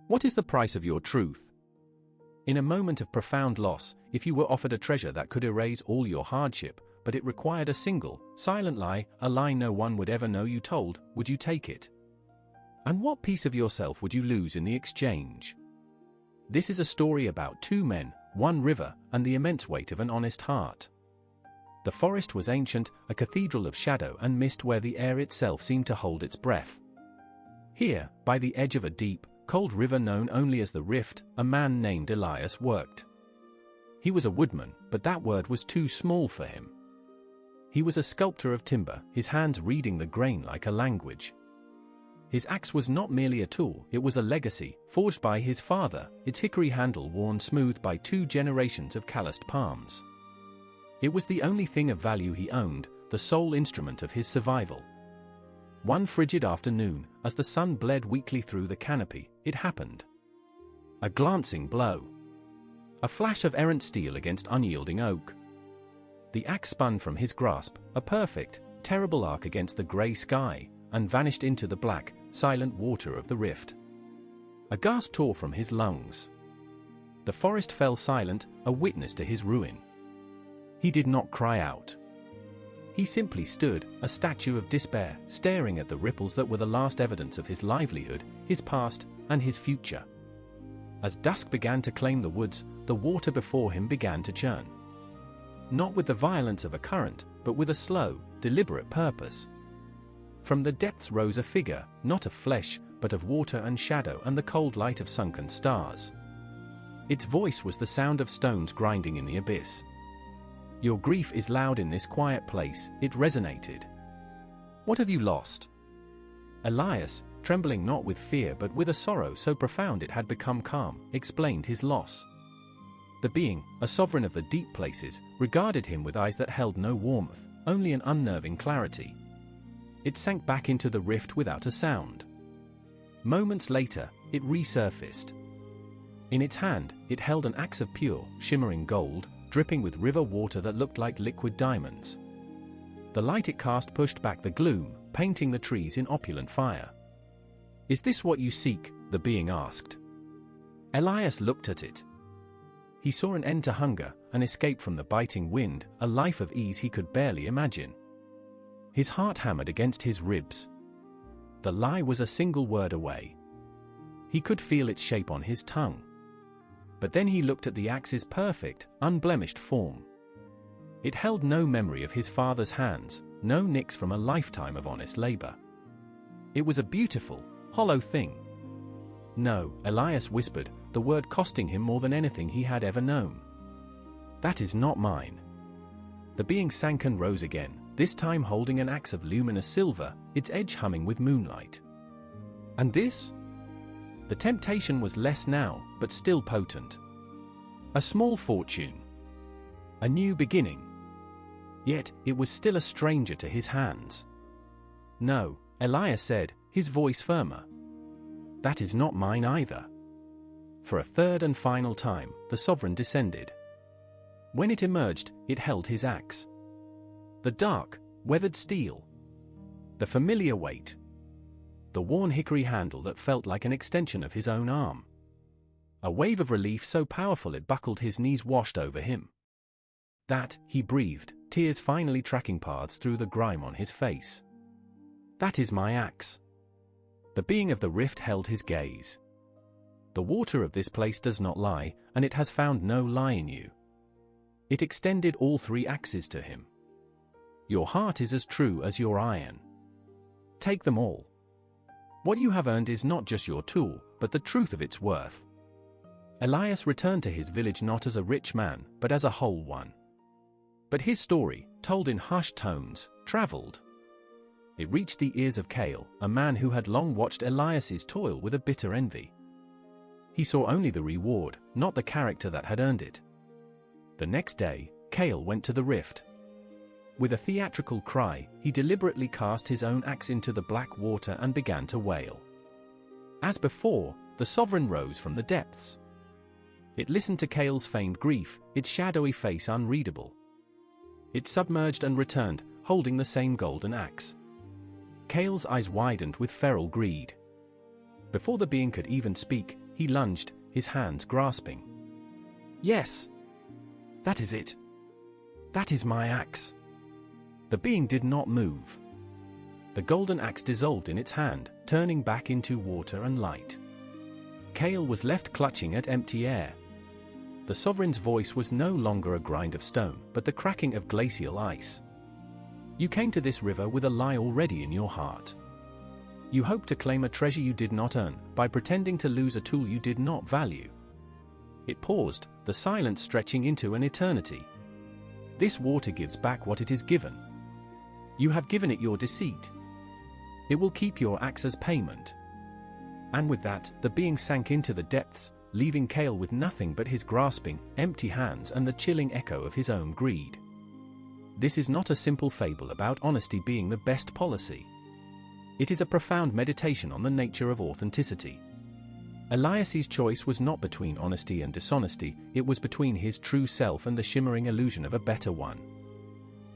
What is the price of your truth? In a moment of profound loss, if you were offered a treasure that could erase all your hardship, but it required a single, silent lie, a lie no one would ever know you told, would you take it? And what piece of yourself would you lose in the exchange? This is a story about two men, one river, and the immense weight of an honest heart. The forest was ancient, a cathedral of shadow and mist where the air itself seemed to hold its breath. Here, by the edge of a deep, cold river known only as the Rift, a man named Elias worked. He was a woodman, but that word was too small for him. He was a sculptor of timber, his hands reading the grain like a language. His axe was not merely a tool, it was a legacy, forged by his father, its hickory handle worn smooth by 2 generations of calloused palms. It was the only thing of value he owned, the sole instrument of his survival. One frigid afternoon, as the sun bled weakly through the canopy, it happened. A glancing blow. A flash of errant steel against unyielding oak. The axe spun from his grasp, a perfect, terrible arc against the grey sky, and vanished into the black, silent water of the rift. A gasp tore from his lungs. The forest fell silent, a witness to his ruin. He did not cry out. He simply stood, a statue of despair, staring at the ripples that were the last evidence of his livelihood, his past, and his future. As dusk began to claim the woods, the water before him began to churn. Not with the violence of a current, but with a slow, deliberate purpose. From the depths rose a figure, not of flesh, but of water and shadow and the cold light of sunken stars. Its voice was the sound of stones grinding in the abyss. "Your grief is loud in this quiet place," it resonated. "What have you lost?" Elias, trembling not with fear but with a sorrow so profound it had become calm, explained his loss. The being, a sovereign of the deep places, regarded him with eyes that held no warmth, only an unnerving clarity. It sank back into the rift without a sound. Moments later, it resurfaced. In its hand, it held an axe of pure, shimmering gold, dripping with river water that looked like liquid diamonds. The light it cast pushed back the gloom, painting the trees in opulent fire. "Is this what you seek?" the being asked. Elias looked at it. He saw an end to hunger, an escape from the biting wind, a life of ease he could barely imagine. His heart hammered against his ribs. The lie was a single word away. He could feel its shape on his tongue. But then he looked at the axe's perfect, unblemished form. It held no memory of his father's hands, no nicks from a lifetime of honest labor. It was a beautiful, hollow thing. "No," Elias whispered, the word costing him more than anything he had ever known. "That is not mine." The being sank and rose again, this time holding an axe of luminous silver, its edge humming with moonlight. "And this?" The temptation was less now, but still potent. A small fortune. A new beginning. Yet, it was still a stranger to his hands. "No," Elias said, his voice firmer. "That is not mine either." For a third and final time, the sovereign descended. When it emerged, it held his axe. The dark, weathered steel. The familiar weight. The worn hickory handle that felt like an extension of his own arm. A wave of relief so powerful it buckled his knees washed over him. "That," he breathed, tears finally tracking paths through the grime on his face. "That is my axe." The being of the rift held his gaze. "The water of this place does not lie, and it has found no lie in you." It extended all 3 axes to him. "Your heart is as true as your iron. Take them all. What you have earned is not just your tool, but the truth of its worth." Elias returned to his village not as a rich man, but as a whole one. But his story, told in hushed tones, traveled. It reached the ears of Cale, a man who had long watched Elias's toil with a bitter envy. He saw only the reward, not the character that had earned it. The next day, Cale went to the rift. With a theatrical cry, he deliberately cast his own axe into the black water and began to wail. As before, the sovereign rose from the depths. It listened to Cale's feigned grief, its shadowy face unreadable. It submerged and returned, holding the same golden axe. Cale's eyes widened with feral greed. Before the being could even speak, he lunged, his hands grasping. Yes! That is it! That is my axe! The being did not move. The golden axe dissolved in its hand, turning back into water and light. Kale was left clutching at empty air. The sovereign's voice was no longer a grind of stone, but the cracking of glacial ice. You came to this river with a lie already in your heart. You hoped to claim a treasure you did not earn, by pretending to lose a tool you did not value. It paused, the silence stretching into an eternity. This water gives back what it is given. You have given it your deceit. It will keep your axe as payment. And with that, the being sank into the depths, leaving Kale with nothing but his grasping, empty hands and the chilling echo of his own greed. This is not a simple fable about honesty being the best policy. It is a profound meditation on the nature of authenticity. Elias's choice was not between honesty and dishonesty, it was between his true self and the shimmering illusion of a better one.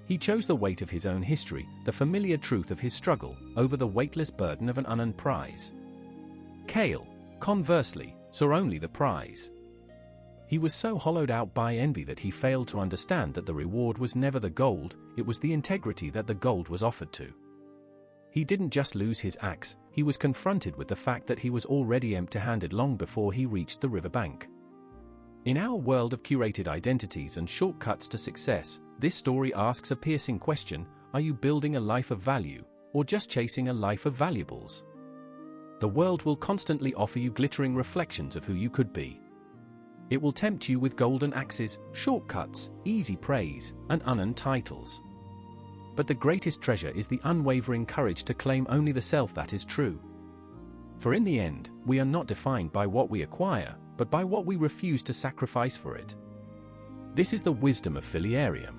He chose the weight of his own history, the familiar truth of his struggle, over the weightless burden of an unearned prize. Kale, conversely, saw only the prize. He was so hollowed out by envy that he failed to understand that the reward was never the gold, it was the integrity that the gold was offered to. He didn't just lose his axe, he was confronted with the fact that he was already empty-handed long before he reached the riverbank. In our world of curated identities and shortcuts to success, this story asks a piercing question: are you building a life of value, or just chasing a life of valuables? The world will constantly offer you glittering reflections of who you could be. It will tempt you with golden axes, shortcuts, easy praise, and unearned titles. But the greatest treasure is the unwavering courage to claim only the self that is true. For in the end, we are not defined by what we acquire, but by what we refuse to sacrifice for it. This is the wisdom of Filiarium.